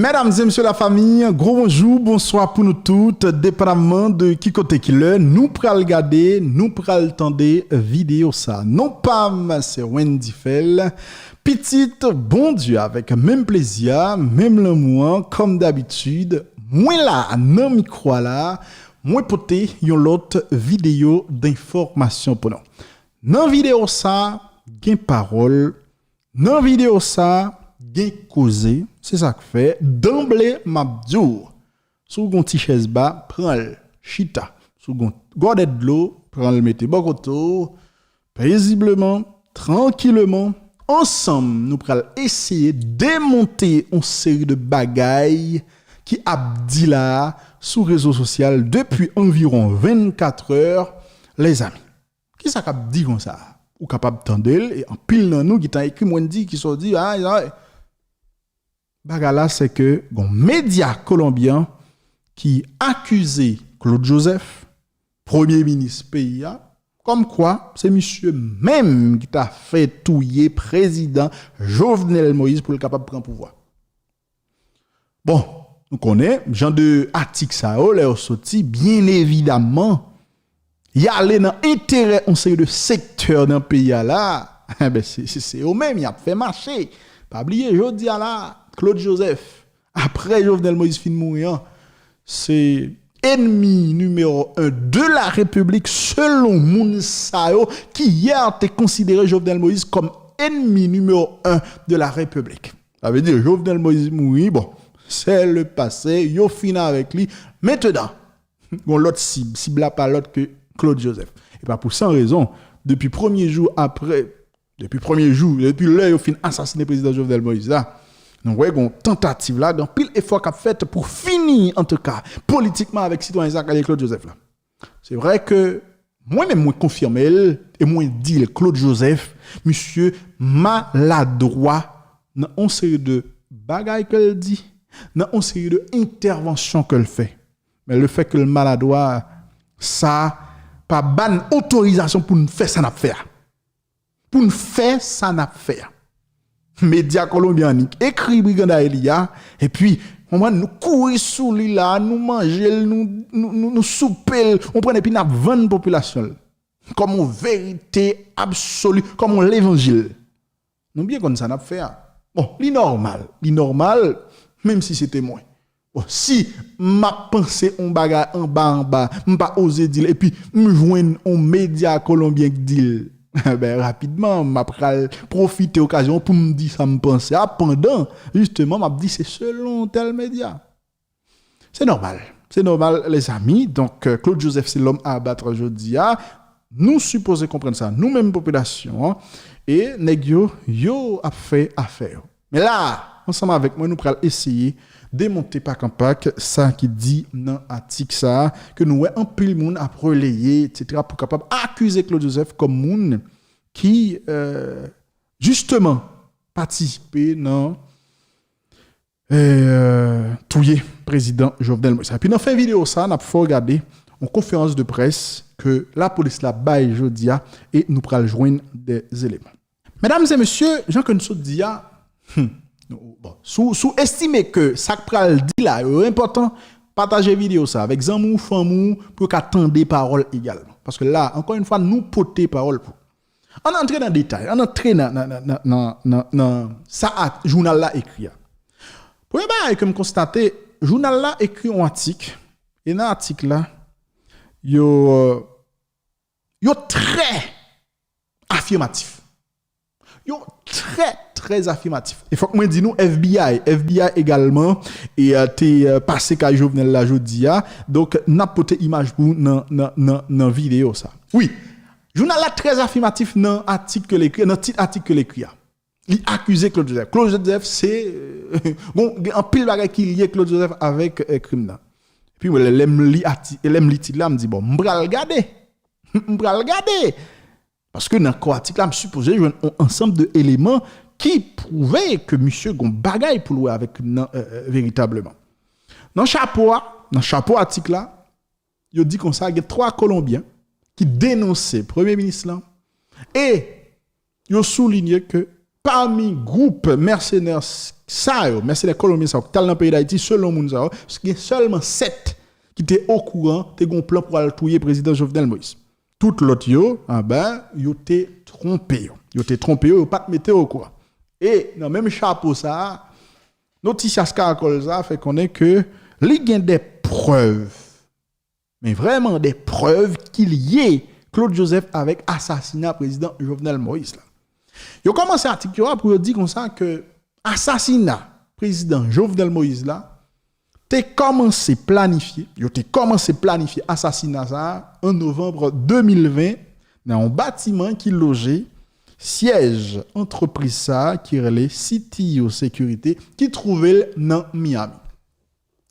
Mesdames et messieurs la famille, gros bonjour, bonsoir pour nous toutes, dépendamment de qui côté qui l'est, nous pral regarder, nous pral tendre vidéo ça. Non pas, c'est Wendy Fell, petite, bon Dieu, avec même plaisir, même l'amour, comme d'habitude, moi là, non micro là, moi poté, yon l'autre vidéo d'information pour nous. Dans vidéo ça, gain parole, dans vidéo ça, gain causé, c'est ça que fait. D'emblée, m'abdou. Sous gon ti chaise bas, prends le chita. Sous gon godet de l'eau, prends le mette bokoto, paisiblement, tranquillement, ensemble, nous pral essayer de démonter une série de bagailles qui abdi là sous réseau social depuis environ 24 heures, les amis. Qui ça cap dit comme ça? Ou capable d'entendre et en pile dans nous qui t'a écrit moi dit qui sont dit bagala c'est que gon média colombien qui accusé Claude Joseph, premier ministre pays, comme quoi c'est monsieur même qui t'a fait touiller président Jovenel Moïse pour le capable de prendre pouvoir. Bon, nous connaissons genre de article ça leur sorti bien évidemment. Il y a les dans intérêt on série de secteur dans pays là, ben c'est eux même il a fait marcher. Pas oublier jodi là Claude Joseph après Jovenel Moïse fin mourir, c'est ennemi numéro 1 de la République selon moun sa yo qui hier était considéré Jovenel Moïse comme ennemi numéro 1 de la République. Ça veut dire Jovenel Moïse mourir, bon, c'est le passé, yo fin avec lui. Maintenant, bon l'autre cible pas l'autre que Claude Joseph. Et pas pour sans raison, depuis l'heure où fin assassiné le président Jovenel Moïse là, nous voyons une tentative là, dans pile effort qu'a fait pour finir en tout cas politiquement avec citoyen Isaac et Claude Joseph là. C'est vrai que moi-même moi confirme et moi dit Claude Joseph, monsieur maladroit dans une série de bagailles qu'elle dit, dans une série de interventions qu'elle fait. Mais le fait que le maladroit ça pas ban autorisation pour nous faire ça n'a faire. Pour nous faire ça n'a faire. Média colombiens écrit Briganda Elia et puis nous courir sous lui là, nous manger, nous souper, on prend et puis nous vendre population comme une vérité absolue, comme l'évangile. Nous bien comme ça n'a faire. Bon, l'inormal même si c'était moins. Bon, si m'a pensé on bagarre en bas, m'pas oser dire et puis me joindre un média colombien qui dit ben rapidement m'a profiter occasion pour me dire ça me penser pendant justement m'a dit c'est selon tel média. C'est normal les amis. Donc Claude Joseph c'est l'homme à abattre aujourd'hui. Nous supposons comprendre ça nous-mêmes population et nèg yo a fait affaire. Mais là ensemble avec moi nous pral essayer démonter pack en pack ça qui dit dans article ça que nous en pile monde a relayer etc. pour capable accuser Claude Joseph comme monde qui justement participer dans touyer président Jovenel Moïse. Et puis dans fin vidéo ça n'a faut regarder en conférence de presse que la police la bail jodia et nous pral joindre des éléments. Mesdames et messieurs, Jean que nous dit bon, sous-estimer que ça pral dit là est important, partager vidéo ça avec zanmou famou pour qu'attendre paroles également parce que là encore une fois nous porter parole pour on entre dans détail on entre dans ça journal là écrit premier bail que me constater journal là écrit un article et dans article là yo très affirmatif. Yo très affirmatif. Il faut que moi dis nous FBI également et t'es passé qu'à Jovenel la jodia donc n'a porté image pour dans vidéo ça. Oui. Journal là très affirmatif dans article que l'écrit dans titre article que l'écrit. Il accusé Claude Joseph. Claude Joseph c'est bon en pile bagage qui lié Claude Joseph avec crime là. Puis l'aime li titre là me dit bon m'bral regarder. Parce que dans l'article là, je supposé un ensemble d'éléments qui prouvaient que monsieur gon bagaille pour louer avec véritablement. Dans chapeau article là, il dit comme ça il y a 3 Colombiens qui dénonçaient premier ministre là et il souligné que parmi groupe mercenaires mercenaires colombiens ça dans le pays d'Haïti selon moun ça, il y a seulement 7 qui étaient au courant de un plan pour aller tuer président Jovenel Moïse. Tout l'autre yo étaient trompés. Yo étaient trompés, yo pas mettre au courant. Et dans même chapeau ça, Noticias Caracol ça fait qu'on est que il y a des preuves. Mais vraiment des preuves qu'il y ait Claude Joseph avec assassinat président Jovenel Moïse là. Yo commencé article pour dire comme ça que assassinat président Jovenel Moïse là t'es commencé planifier assassinat ça en novembre 2020 dans un bâtiment qui logeait siège entreprise ça qui relait City Sécurité qui trouvait dans Miami.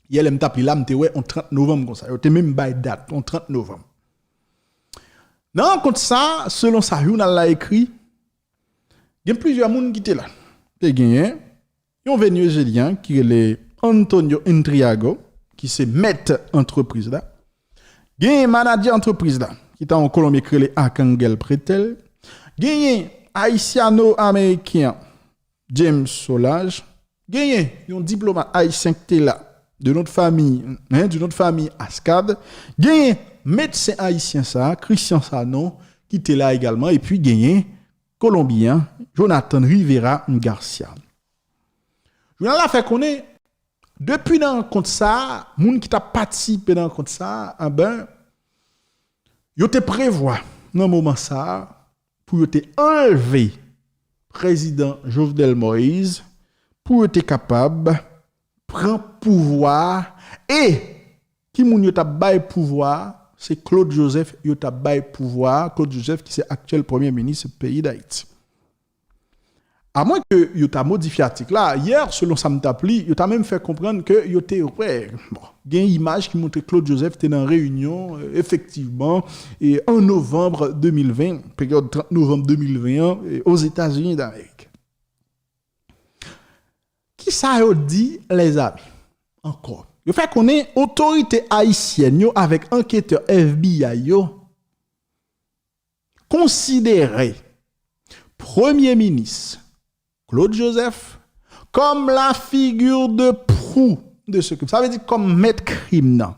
Il aime taper là m'te ouais en 30 novembre comme ça. Yo te même by date en 30 novembre. Dans compte ça selon ça journal l'a écrit il y a plusieurs monde qui étaient là. Il y a un Vénézuélien qui est Antonio Intriago, qui c'est maître entreprise là. Il y a un manager entreprise là, qui est en Colombie qui est Arcangel Pretel. Il y a un haïtiano-américain James Solage. Il y a un diplomate haïtien qui est là, de notre famille Ascad. Il y a un médecin haïtien ça, Christian Sanon, qui était là également. Et puis il y a un Colombien, Jonathan Rivera Garcia. Je vais fait connaître depuis dans le compte ça, moun qui t'a participé dans le compte ça, yo te prévoit dans moment ça pour te enlever président Jovenel Moïse pour être capable prendre pouvoir et qui moun yo t'a bail pouvoir c'est Claude Joseph yo t'a bail pouvoir Claude Joseph qui c'est actuel premier ministre du pays d'Haïti. À moins que yo t'a modifié l'article là hier selon ça m't'a pli yo t'a même fait comprendre que yo t'es ouais bon il y a une image qui montre Claude Joseph était dans réunion effectivement et en novembre 2020 période 30 novembre 2021 aux États-Unis d'Amérique. Qui ça yo dit les amis encore yo fait qu'on est autorité haïtienne yo avec enquêteur FBI yo considéré premier ministre Claude Joseph comme la figure de proue de ce crime. Ça veut dire comme maître criminel.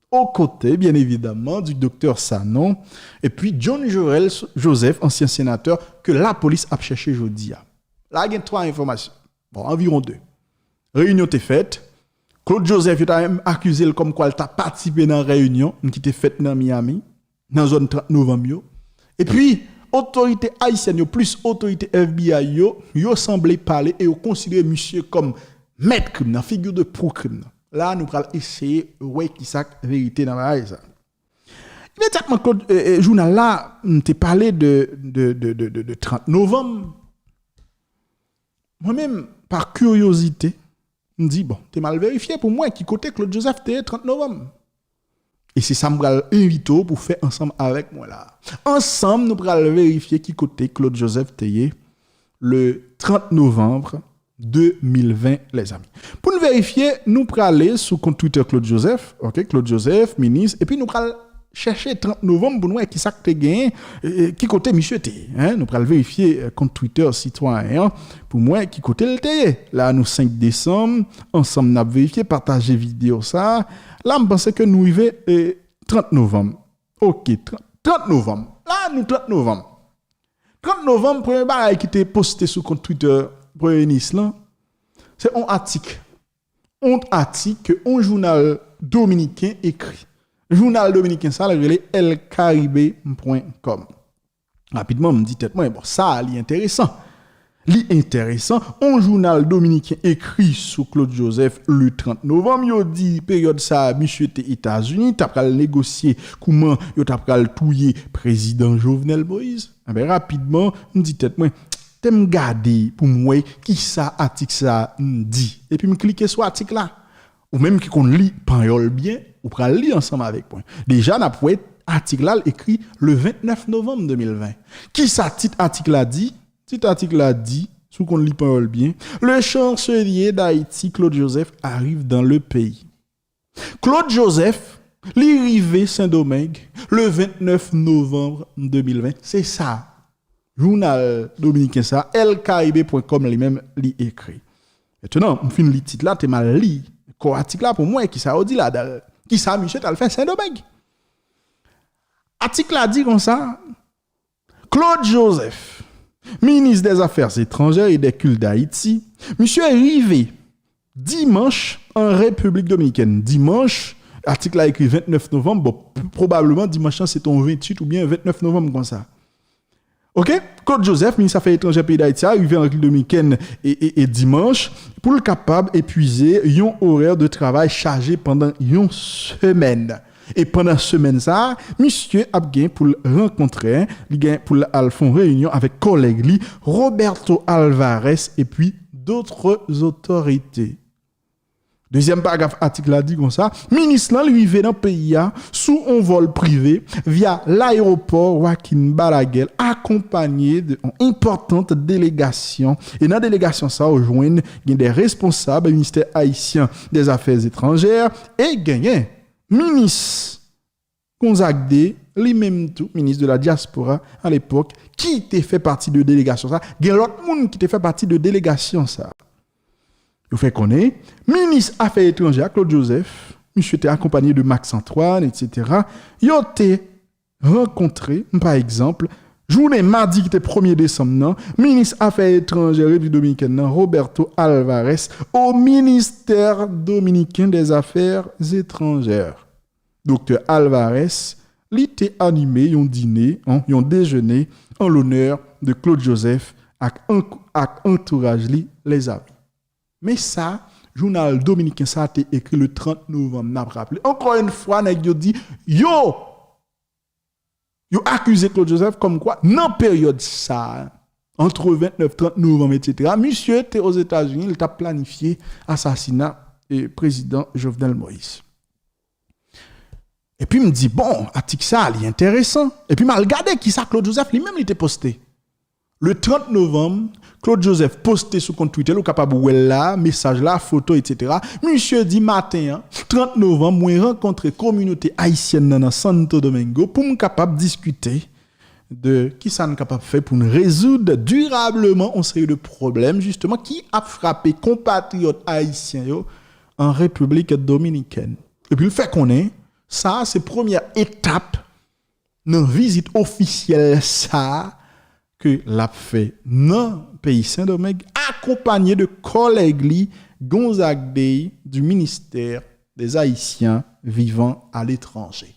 Aux côtés, bien évidemment, du docteur Sanon et puis John Joël Joseph, ancien sénateur, que la police a cherché aujourd'hui. Là, il y a 3 informations. Bon, environ 2. Réunion était faite. Claude Joseph, il a même accusé comme quoi il a participé dans la réunion qui était faite dans Miami, dans la zone 30 novembre. Et puis, autorité haïtienne plus autorité FBI yo semblé parler et yo considérer monsieur comme maître criminel figure de pro-crime. Là nous allons essayer ouais qui ça vérité dans la ça. Immédiatement journal là t'ai parlé de 30 novembre. Moi-même par curiosité me dit bon, t'es mal vérifié pour moi qui côté Claude Joseph t'es 30 novembre. Et c'est ça, nous allons inviter pour faire ensemble avec moi là. Ensemble, nous allons vérifier qui côté Claude Joseph Théier le 30 novembre 2020, les amis. Pour nous vérifier, nous allons aller sur le compte Twitter Claude Joseph, ok, Claude Joseph, ministre, et puis nous allons chercher 30 novembre pour nous qui ça que gagné, qui côté monsieur Théier. Nous allons vérifier compte Twitter citoyen pour moi qui côté le Théier. Là, nous 5 décembre, ensemble, nous allons vérifier, partager vidéo ça. Là, je pense que nous arrivons 30 novembre. Ok, 30 novembre. Là, nous 30 novembre. 30 novembre, premier bagage qui était posté sur le compte Twitter Premier ministre, là, c'est un article. Un article que un journal dominicain écrit. Le journal dominicain, ça, c'est elcaribe.com. Rapidement, me dit tête moi, bon, ça, c'est intéressant. L'intéressant, un journal dominicain écrit sur Claude Joseph le 30 novembre, il dit période ça monsieur était États-Unis, t'as pral négocier comment yo t'a pral touyer président Jovenel Moïse. Ben rapidement, me dit tête moi, t'aime garder pour moi qui ça article ça dit. Et puis me cliquer sur article là ou même qui qu'on lit parole bien, ou pral lire ensemble avec moi. Déjà n'a pas article là écrit le 29 novembre 2020. Qui ça titre article là dit? Cet article a dit, sous qu'on lit parole bien, le chancelier d'Haïti, Claude Joseph, arrive dans le pays. Claude Joseph, l'arrivée Saint-Domingue, le 29 novembre 2020. C'est ça. journal dominicain ça, elcaribe.com lui-même li écrit. Maintenant, on fin li titre là, t'es mal li, ko article là pour moi qui ça dit là, qui ça monsieur t'as fait Saint-Domingue. Article là dit comme ça, Claude Joseph, ministre des Affaires étrangères et des cultes d'Haïti, monsieur est arrivé dimanche en République dominicaine. Dimanche, article là écrit 29 novembre, bon, probablement dimanche c'est ton 28 ou bien 29 novembre comme ça. OK? Claude Joseph, ministre des Affaires étrangères pays d'Haïti, arrivé en République dominicaine et dimanche pour le capable épuiser un horaire de travail chargé pendant une semaine. Et pendant semaine ça, monsieur a gagné pour le rencontrer, pour le faire réunion avec collègue li Roberto Alvarez et puis d'autres autorités. Deuxième paragraphe article a dit comme ça, ministre là lui vient dans pays sous un vol privé via l'aéroport Joaquin Balaguer accompagné d'une importante délégation et dans la délégation ça rejoignent des responsables du ministère haïtien des Affaires étrangères et gagné ministre Gonzague lui-même tout ministre de la diaspora à l'époque qui était fait partie de délégation ça, gagne l'autre monde qui était fait partie de délégation ça. Vous fait connaître, ministre Affaires étrangères, Claude Joseph, monsieur était accompagné de Max Antoine, etc. Il a été rencontré, par exemple, journée mardi qui était 1er décembre, non, ministre Affaires étrangères République dominicaine, Roberto Alvarez, au ministère dominicain des Affaires étrangères. Docteur Alvarez, il était animé un dîner, un déjeuner en l'honneur de Claude Joseph avec entourage les amis. Mais ça, journal dominicain, ça a été écrit le 30 novembre, n'a rappelé. Encore une fois, n'a dit, yo accusé Claude Joseph comme quoi, dans période ça, entre 29 30 novembre, etc., monsieur était aux États-Unis, il a planifié assassinat du président Jovenel Moïse. Et puis, il me dit, bon, article ça, il est intéressant. Et puis, il m'a regardé qui ça, Claude Joseph, lui-même, il était posté. Le 30 novembre, Claude Joseph posté sur compte Twitter, le capable de là, message là, photo, etc. Monsieur dit matin, 30 novembre, moi rencontré communauté haïtienne dans Santo Domingo pour me capable discuter de qui ça nous capable faire pour nous résoudre durablement une série de problèmes justement qui a frappé compatriotes haïtiens en République dominicaine. Et puis le fait qu'on est, ça c'est première étape dans visite officielle ça que l'a fait dans pays Saint-Domingue accompagné de collègues Gonzague du ministère des Haïtiens vivant à l'étranger.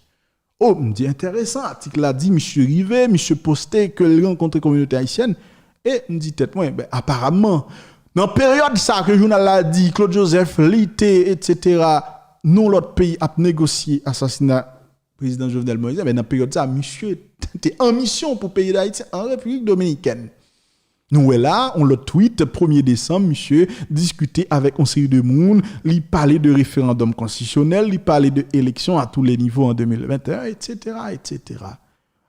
Oh, me dit intéressant, article là dit monsieur Rivet, monsieur posté que le rencontre communauté haïtienne et me dit tête moi ben apparemment dans période ça que le journal a dit Claude Joseph Lité etc. non l'autre pays a négocié assassinat président Jovenel Moïse mais dans période ça monsieur était en mission pour pays d'Haïti en République dominicaine. Nous là, on le tweet 1er décembre, monsieur discuter avec un série de monde, il parlait de référendum constitutionnel, il parlait de élections à tous les niveaux en 2021, etc., etc.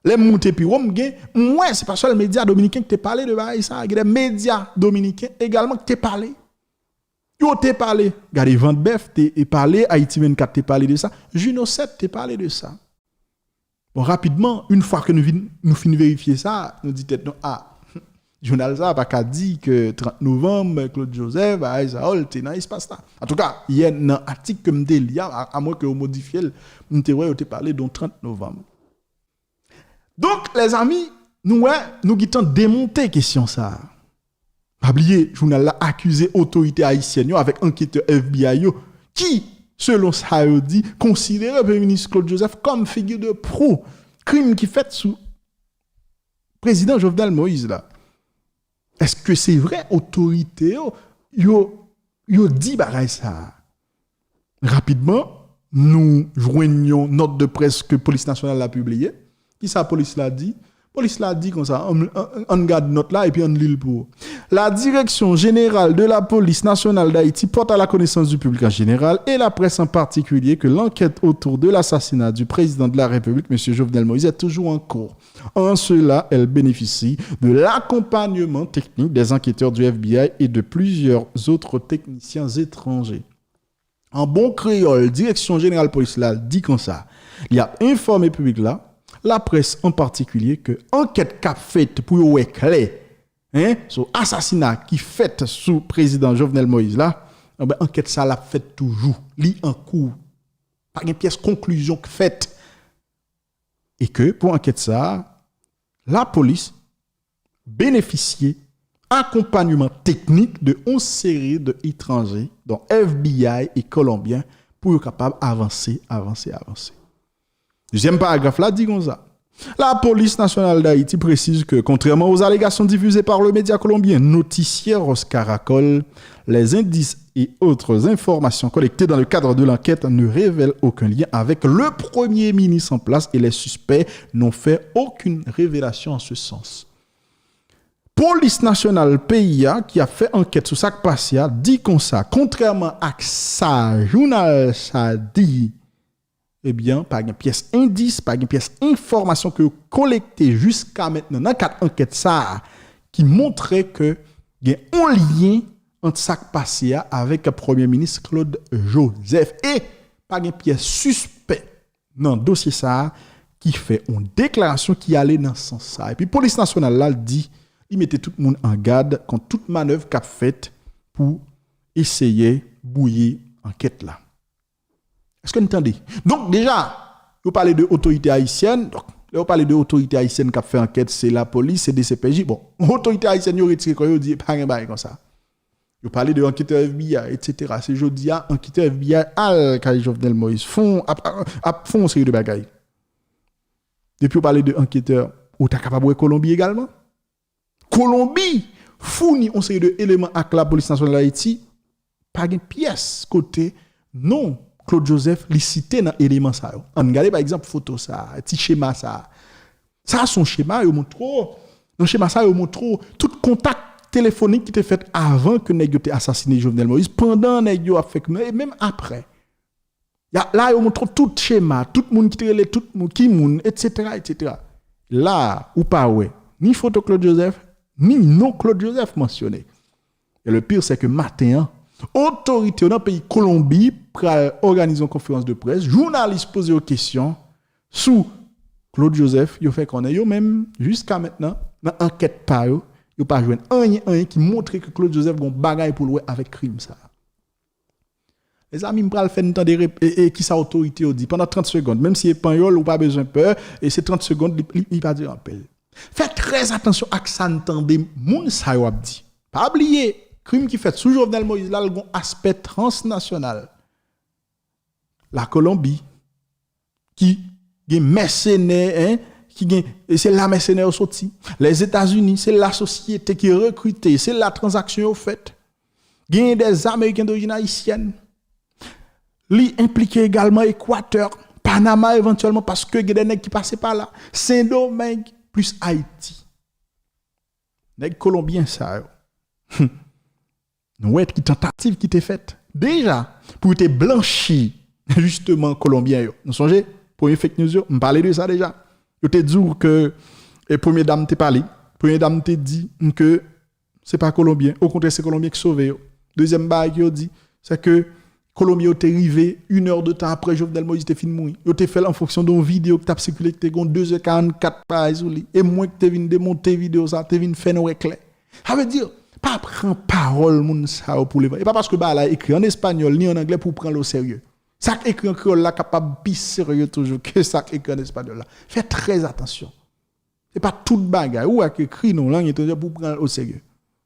Les montées puis moi c'est pas seulement les médias dominicains qui t'ont parlé de ça, il y a des médias dominicains également qui t'ont parlé. Yo t'ont parlé, regardez Vente Bœuf t'ont parlé, Haïti 24 t'ont parlé de ça, Juno 7 t'ont parlé de ça. Bon, rapidement, une fois que nous finissons vérifier ça, nous disons non, journal ça pas qu'à dire que 30 novembre Claude Joseph ça était dans l'espace là. En tout cas, il y a un article que me délie à moins que vous modifiez me te parler d'un 30 novembre. Donc les amis, nous guitons démonter question ça. Pas oublier journal là accusé autorité haïtienne avec enquêteur FBI qui selon ça dit considère le Premier ministre Claude Joseph comme figure de proue crime qui fait sous président Jovenel Moïse là. Est-ce que c'est vrai autorité yo dit bagay ça? Rapidement, nous joignons note de presse que police nationale a publiée. Qui ça police l'a dit? Police l'a dit comme ça, on garde note là et puis on lit pour. La direction générale de la police nationale d'Haïti porte à la connaissance du public en général et la presse en particulier que l'enquête autour de l'assassinat du président de la République, M. Jovenel Moïse, est toujours en cours. En cela, elle bénéficie de l'accompagnement technique des enquêteurs du FBI et de plusieurs autres techniciens étrangers. En bon créole, direction générale police là dit comme ça. Il y a informé public là. la presse en particulier, que enquête qu'a faite pour ouais clair, sur assassinat qui fait sous président Jovenel Moïse là, ben, enquête ça l'a fait toujours, li en cours, pas une pièce conclusion faite. Et que pour enquête ça, la police bénéficiait accompagnement technique de 11 séries d'étrangers, dont FBI et Colombiens, pour être capable d'avancer. Deuxième paragraphe là dit comme ça. La police nationale d'Haïti précise que, contrairement aux allégations diffusées par le média colombien Noticieros Caracol, les indices et autres informations collectées dans le cadre de l'enquête ne révèlent aucun lien avec le Premier ministre en place et les suspects n'ont fait aucune révélation en ce sens. Police nationale PIA qui a fait enquête sur ça qui passé dit comme ça, contrairement à ça, journal ça dit, eh bien, pas une pièce indice, pas une pièce information que collectée jusqu'à maintenant dans quatre enquêtes ça qui montrait que il y a un lien entre ça qui passé avec le Premier ministre Claude Joseph et pas une pièce suspect dans le dossier ça qui fait une déclaration qui allait dans ce sens ça. Et puis police nationale là dit il mettait tout le monde en garde contre toute manœuvre qu'a faite pour essayer bouillir enquête là. Est-ce que vous entendez? Donc déjà, vous parlez de autorité haïtienne. Donc, vous parlez de autorité haïtienne qui a fait enquête, c'est la police, c'est DCPJ. Bon, autorité haïtienne, vous retirez quand vous dites pas rien comme ça. Vous parlez de enquêteur FBI, etc. C'est jeudi, enquêteur FBI, Al Jovenel Moïse, font série de bagailles. Depuis, vous parlez de enquêteur, vous êtes capable de Colombie également. Colombie fournit une série d'éléments à la police nationale d'Haïti, pas une pièce côté, non. Claude Joseph li cité dans élément ça. On regarde par exemple photo ça, petit schéma ça. Ça son schéma, il montre dans schéma ça, il montre tout contact téléphonique qui était fait avant que nèg yo te assassiné Jovenel Moïse, pendant nèg yo a fait et même après. Là il montre tout schéma, tout monde qui relé tout monde qui moun etc. Là ou pas ouais, ni photo Claude Joseph, ni non Claude Joseph mentionné. Et le pire c'est que matin autorité dans le pays Colombie pour organiser une conférence de presse, journalistes posent des questions sous Claude Joseph, il fait qu'on est yo même jusqu'à maintenant dans enquête par yo, il pas joindre un qui montre que Claude Joseph gon bagaille pour louer avec crime ça. Les amis m'pral faire entendre et qui sa autorité dit pendant 30 secondes même si est panjol ou pas besoin peur et c'est 30 secondes il pas dire appel. Faites très attention à ça entendez moun ça yo dit. Pas oublier crime qui fait sous Jovenel Moïse là un aspect transnational. La Colombie qui est mercenaire c'est la mercenaire sorti. Les États-Unis c'est la société qui est recrutée, c'est la transaction au fait. Il y a des Américains d'origine haïtienne. Li impliqué également Équateur, Panama éventuellement parce que il y a des nègres qui passaient par là. Saint-Domingue plus Haïti. Nègres colombiens ça. Ouais, qui tentative qui t'est faite déjà pour te blanchir justement colombien. Vous songez premier fake news, on parlait de ça déjà. Je te dis que première dame t'a parlé, première dame t'a dit que c'est pas colombien, au contraire c'est colombien qui sauvé. Deuxième bail qui dit c'est que Colombien est arrivé 1 heure de temps après Jovenel Moïse te fin mourir. Yo te fait en fonction d'une vidéo que t'as circulé que t'es 2h44 par exemple et moins que t'es vinn démonter vidéo ça, t'es vinn faire nous clair. Ça veut dire pas prendre parole moun ça pour les et pas parce que bah là écrit en espagnol ni en anglais pour prendre au sérieux. Ça écrit en créole là capable plus sérieux toujours que ça écrit en espagnol là. Faites très attention. C'est pas toute bagaille ou écrit non langue étrangère pour prendre au sérieux.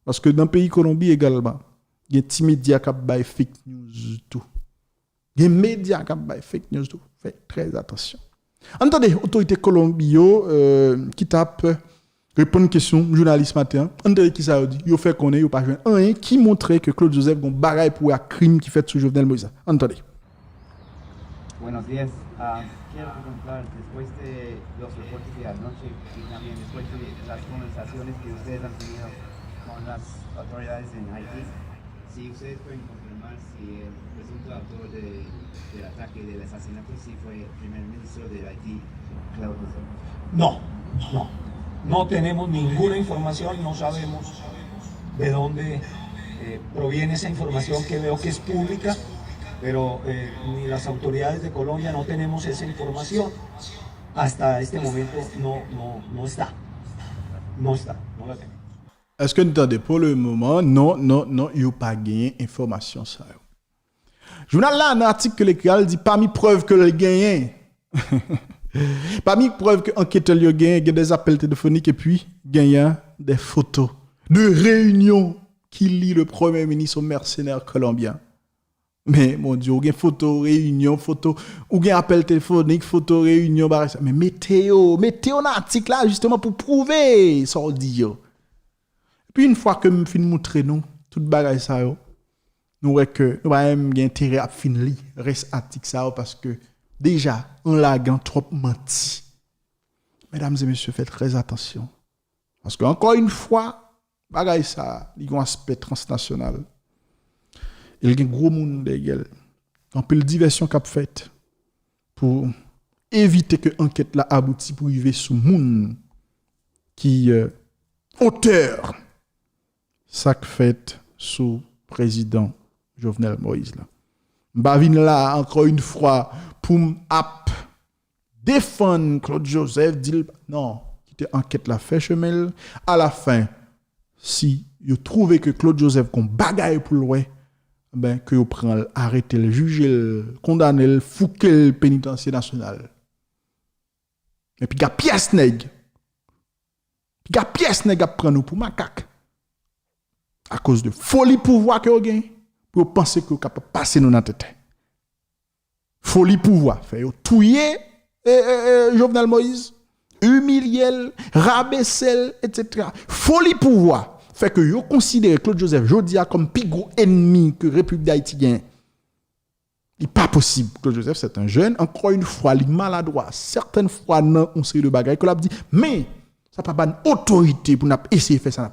Parce que dans le pays Colombie également, il y a des médias qui ont fake news tout. Il y a des médias qui ont fake news tout. Faites très attention. Entendez, autorité colombienne qui tape répond une question journaliste matin. Entendez qui ça dit, il fait qu'on est pas un qui montrait que Claude Joseph gon bagaille pour un crime qui fait sur Jovenel Moïse. Entendez. Buenos días. Quiero preguntar, después de los reportes de anoche y también después de las conversaciones que ustedes han tenido con las autoridades en Haití, si ustedes pueden confirmar si el presunto autor del ataque, del asesinato, si fue el primer ministro de Haití, Claude Joseph. No tenemos ninguna información, no sabemos de dónde proviene esa información que veo que es pública, pero ni las autoridades de Colombia no tenemos esa información. hasta este momento no está. No la tenemos. Est-ce que nous entendez pour le moment? Non, il n'y a pas gagné information ça. Journal là, un article que l'écrit dit parmi preuves que le gagné. Parmi preuves que enquêteur a gagné, il y a des appels téléphoniques et puis il y a des photos de réunions qui lie le premier ministre au mercenaire colombien. Mais mon Dieu, il y a photo, réunion, photo, ou il y a appel téléphonique, photo, réunion, mais météo dans l'article là justement pour prouver ça on dit. Puis une fois que me fin montrer nous toute bagaille ça yo, nous voyons que nous avons intérêt à fin li reste article ça parce que déjà on l'a trop menti. Mesdames et messieurs, faites très attention parce que encore une fois bagaille ça, il y a un aspect transnational. Il y a un gros monde derrière. On peut le diversion qu'a fait pour éviter que l'enquête là aboutit pour arriver sous monde qui auteur ça fait sous président Jovenel Moïse là. M'bavine là encore une fois pour défendre Claude Joseph dit non, qui enquête la fait chemin à la fin si vous trouvez que Claude Joseph qu'on bagaille pour loin ben que vous prend arrêter le juger le condamner le fouquer le pénitencier national et puis gars pièce nèg a prend nous pour macaque à cause de folie pouvoir que vous gagnez pour penser que vous capable passer nous dans tête folie pouvoir fait touyer Jovenel Moïse humilier rabaisser etc. folie pouvoir fait que vous considérez Claude Joseph Jodia comme plus gros ennemi que République d'Haïti gagne. Il n'est pas possible. Claude Joseph, c'est un jeune. Encore une fois, il est maladroit. Certaines fois, non, on sait de bagaille que l'a dit. Mais, ça n'a pas une autorité pour essayer de faire ça.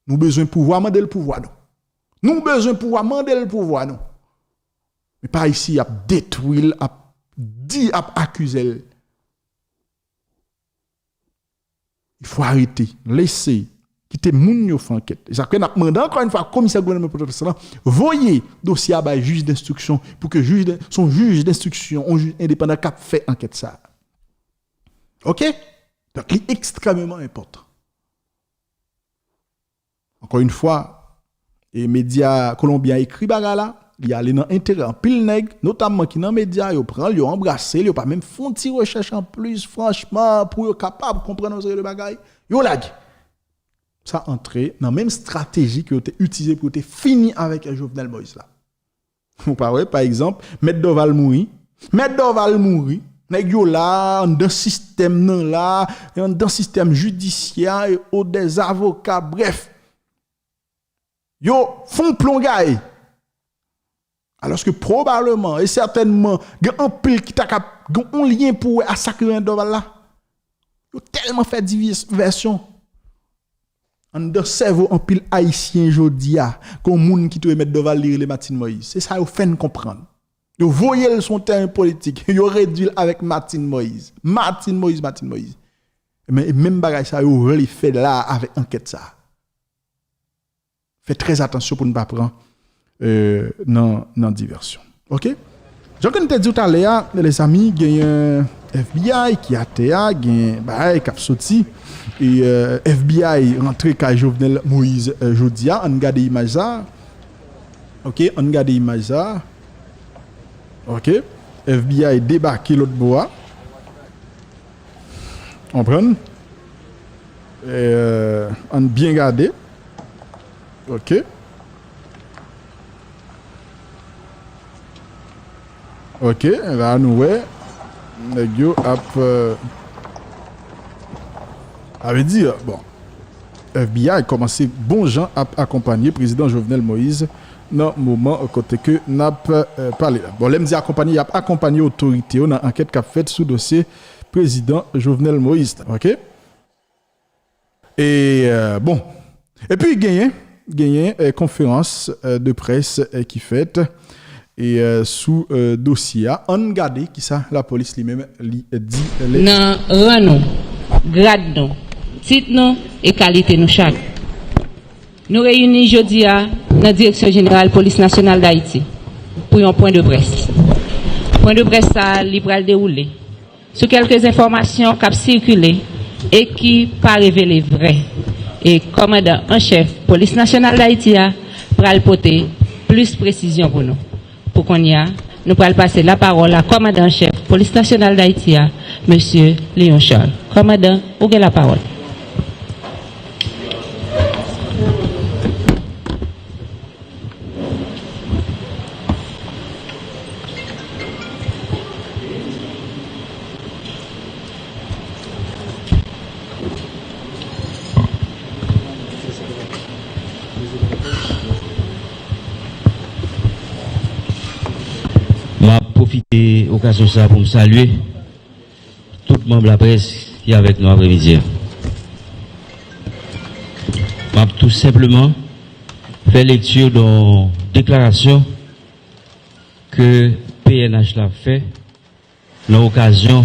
Nous avons besoin de pouvoir, demander le pouvoir. Nous avons besoin de pouvoir, demander le pouvoir. Non. Mais pas ici, à détruire, à dire, à accuser. Il faut arrêter, laisser. Quitter moun yo fait enquête. Et ça que n'a demandé encore une fois commissaire gouvernement protestant voyez dossier à juge d'instruction pour que son juge d'instruction un juge indépendant cap fait enquête ça. OK? Donc c'est extrêmement important. Encore une fois, les médias colombiens écrit bagarre là, il y a allé dans intérêt en pile nèg, notamment qui dans médias yo prend, yo embrasser, yo pas même font ti recherche en plus franchement pour yo capable comprendre le bagaille. Yo lag. Ça entré dans la même stratégie qui a été utilisée pour finir avec Jovenel Moïse là. Vous parlez par exemple, Maître Doval mourir, nèg yo là dans système nan là, dans système judiciaire et au des avocats, bref. Yo font plongay. Alors que probablement et certainement il y a un pile qui t'a un lien pour massacrer Doval là. Yo tellement fait diversion. En de cerveau en pile haïtien jodia comme monde qui te mettre devant lire les Martine Moïse. C'est ça vous fait comprendre. Vous voyez son terrain politique, vous réduit avec Martine Moïse. Martine Moïse. Mais même bagage ça vous le fait là avec enquête ça. Faites très attention pour ne pas prendre non diversion. OK? Jean que nous te dit tout à l'heure les amis, il y a un FBI qui a TA, il y a un sorti et FBI rentré ka Jovenel Moïse Jodia, on regarde image ça. OK, on regarde image ça. OK, FBI débarqué l'autre bois. On prend on bien gardé. OK. OK, là nous ouais nèg yo avait dit bon FBI a commencé bon gens à accompagner président Jovenel Moïse dans moment côté que n'a parlé. Bon l'aime dit accompagner, il a accompagné autorité dans enquête qu'a fait sous dossier président Jovenel Moïse. OK? Et bon et puis gagné conférence de presse qui fait et sous dossier on regarde qui ça la police lui-même dit nan rang nou grade nou titre nou et qualité nou chaque nous réunis jeudi à la direction générale police nationale d'Haïti pour un point de presse ça li pral dérouler sur quelques informations qui ont circulé et qui pas révélé vrai. Et commandant en chef police nationale d'Haïti a pral porter plus précision pour nous. Pour qu'on y a, nous pourrons passer la parole à commandant en chef police nationale d'Haïti a monsieur Léon Charles. Commandant, vous avez la parole. Profiter de l'occasion ça pour me saluer tout le membre de la presse qui est avec nous après-midi. Je vais tout simplement faire lecture d'une déclaration que PNH l'a fait dans l'occasion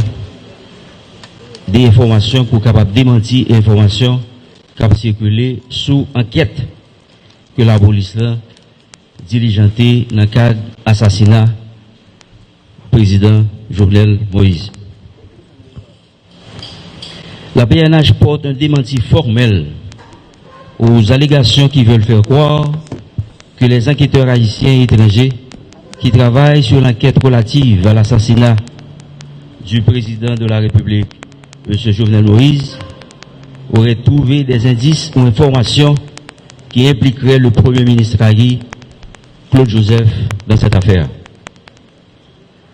des informations pour capable démentir les informations qui ont circulé sous enquête que la police a diligentée dans le cadre d'assassinat président Jovenel Moïse. La PNH porte un démenti formel aux allégations qui veulent faire croire que les enquêteurs haïtiens et étrangers qui travaillent sur l'enquête relative à l'assassinat du président de la République, M. Jovenel Moïse, auraient trouvé des indices ou informations qui impliqueraient le Premier ministre haïtien, Claude Joseph, dans cette affaire.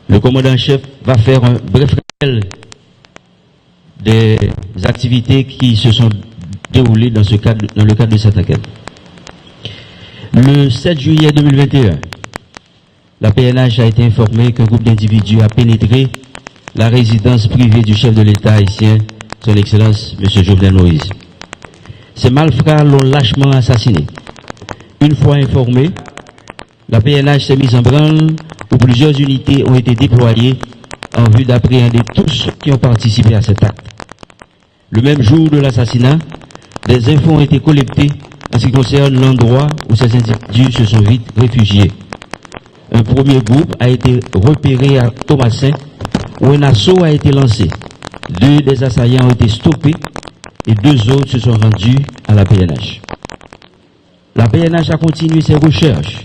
Le commandant-chef va faire un bref rappel des activités qui se sont déroulées dans le cadre de cette enquête. Le 7 juillet 2021, la PNH a été informée qu'un groupe d'individus a pénétré la résidence privée du chef de l'État haïtien, son Excellence M. Jovenel Moïse. Ces malfrats l'ont lâchement assassiné. Une fois informé, la PNH s'est mise en branle où plusieurs unités ont été déployées en vue d'appréhender tous ceux qui ont participé à cet acte. Le même jour de l'assassinat, des infos ont été collectées en ce qui concerne l'endroit où ces individus se sont vite réfugiés. Un premier groupe a été repéré à Thomasin où un assaut a été lancé. 2 des assaillants ont été stoppés et 2 autres se sont rendus à la PNH. La PNH a continué ses recherches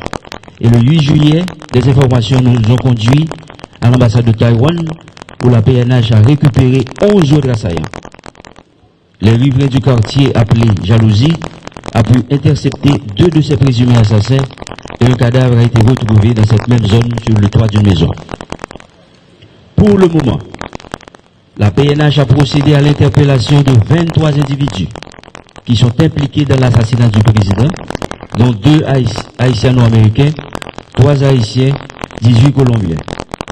et le 8 juillet, des informations nous ont conduit à l'ambassade de Taïwan où la PNH a récupéré 11 autres assaillants. Les riverains du quartier appelé Jalousie a pu intercepter 2 de ces présumés assassins et un cadavre a été retrouvé dans cette même zone sur le toit d'une maison. Pour le moment, la PNH a procédé à l'interpellation de 23 individus qui sont impliqués dans l'assassinat du président, dont 2 haïtiano-américains, 3 haïtiens, 18 colombiens.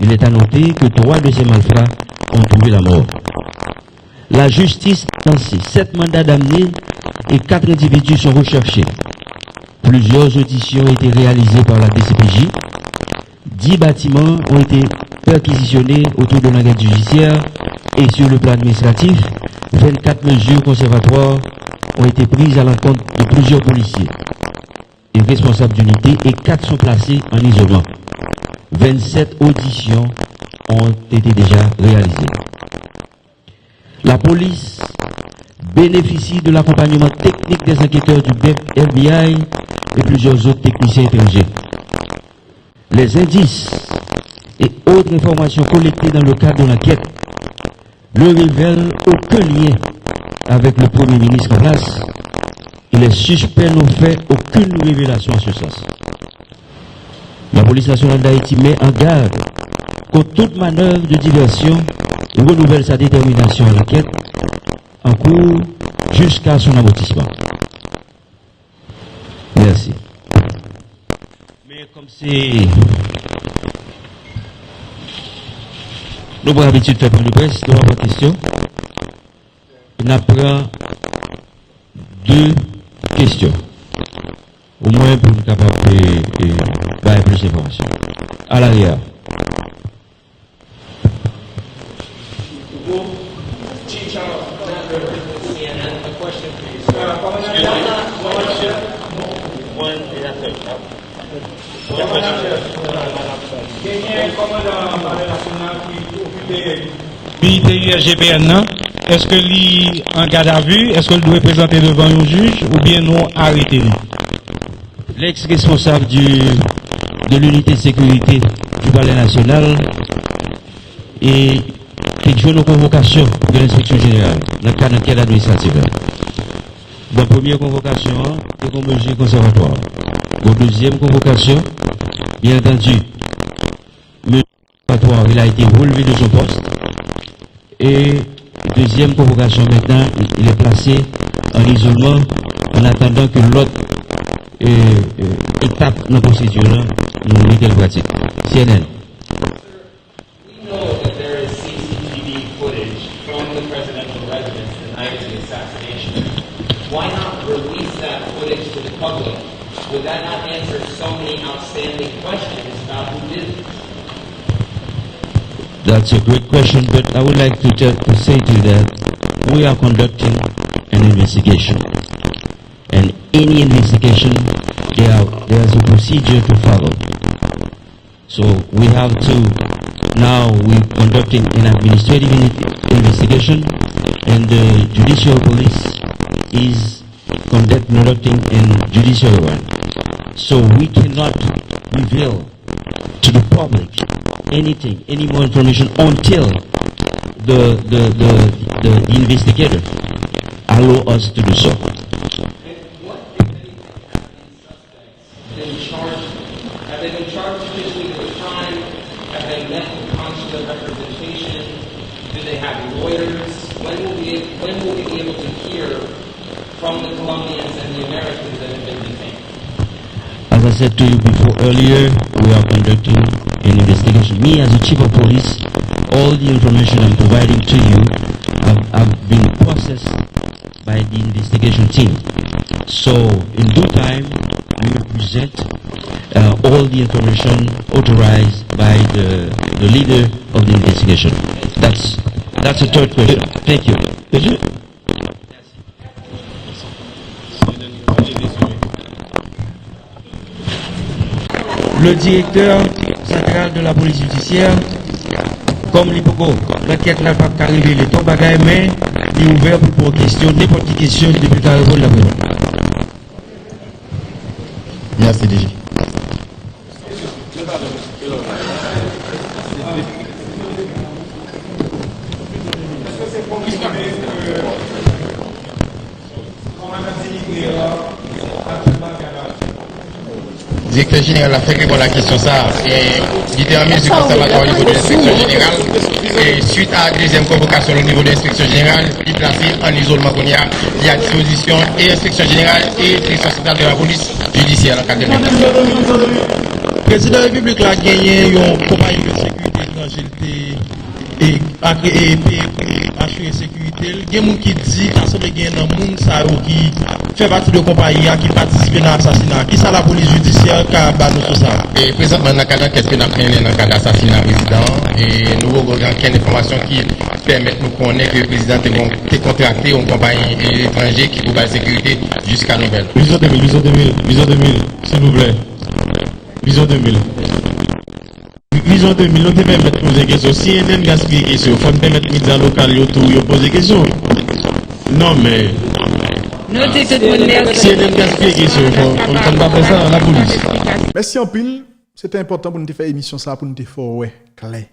Il est à noter que 3 de ces malfrats ont trouvé la mort. La justice a lancé 7 mandats d'amener et 4 individus sont recherchés. Plusieurs auditions ont été réalisées par la DCPJ. 10 bâtiments ont été perquisitionnés autour de l'enquête judiciaire et sur le plan administratif, 24 mesures conservatoires ont été prises à l'encontre de plusieurs policiers et responsables d'unité et 4 sont placés en isolement. 27 auditions ont été déjà réalisées. La police bénéficie de l'accompagnement technique des enquêteurs du FBI et plusieurs autres techniciens étrangers. Les indices et autres informations collectées dans le cadre de l'enquête ne révèlent aucun lien avec le Premier ministre en place et les suspects n'ont fait aucune révélation en ce sens. La police nationale d'Haïti met en garde contre toute manœuvre de diversion et renouvelle sa détermination à l'enquête en cours jusqu'à son aboutissement. Merci. Mais comme c'est... Nous avons l'habitude de faire prendre de presse, nous avons une question. On apprend 2 questions. Au moins pour nous capables de faire plus d'informations. À l'arrière. ¿Quién es el comandante nacional que ocupe PITURGPN, est-ce que lui en garde à vue, est-ce qu'il doit présenter devant un juge ou bien non arrêter lui? L'ex-responsable de l'unité de sécurité du Palais national et joué nos convocations de l'inspection générale dans le cadre d'enquête administrative. Dans la première convocation, c'est comme mesure conservatoire. Dans la deuxième convocation, bien entendu, le conservatoire il a été relevé de son poste. Et deuxième convocation maintenant, il est placé en isolement en attendant que l'autre étape de la procédure nous mette en pratique. CNN. We know that there is CCTV footage from the presidential residence the night of the assassination. Why not release that footage to the public? Would that not answer so many outstanding questions about who did it? That's a great question, but I would like to say to you that we are conducting an investigation. And any investigation, there's a procedure to follow. So we have to, now we're conducting an administrative investigation, and the judicial police is conducting a judicial one. So we cannot reveal to the public anything, any more information until the investigator allow us to do so. Have they been charged officially with a crime? Have they met with consular representation? Do they have lawyers? When will we be able to hear from the Colombians and the Americans that have been detained? As I said to you before earlier, we are conducting an investigation. Me as a chief of police, all the information I'm providing to you have been processed by the investigation team. So in due time, we will present all the information authorized by the leader of the investigation. That's the third question. Thank you. Le directeur central de la police judiciaire, comme l'hypoco, l'enquête n'a pas arrivé les trois bagailles, mais il est ouvert pour question, n'importe quelle question depuis la réponse de la présence. Merci, DG. Directeur général a fait répondre à la question ça. Il était en mesure conservatoire au niveau de l'inspection générale. Et suite à la deuxième convocation au niveau de l'inspection générale, il est placé en isolement qu'on y a à disposition et l'inspection générale et direction centrale de la police judiciaire. Le président de la République a gagné une compagnie de sécurité étrangère et a créé pour assurer la sécurité. Il y a des gens qui disent qu'il y a des gens qui fait partie de la compagnie qui participent à l'assassinat. Qui est la police judiciaire qui a battu sur ça? Et présentement, dans le cadre qu'est-ce que nous avons fait dans le cadre d'assassinat président et nous avons aucune information qui permet de nous connaître que le président est contracté une compagnie étrangère qui pour la sécurité jusqu'à nouvelle. Vision 2000, s'il vous plaît. Vision 2000. Vision 2000, nous devons permettre de poser des questions. Si il y a une gaspille de questions, il faut permettre aux médias locaux de poser des questions. Non, mais. Si il y a une gaspille de questions, on ne peut pas faire ça à la police. Merci en pile. C'était important pour nous faire émission ça, pour nous faire ouais, clair.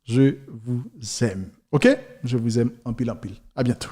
Je vous aime. Ok? Je vous aime en pile en pile. À bientôt.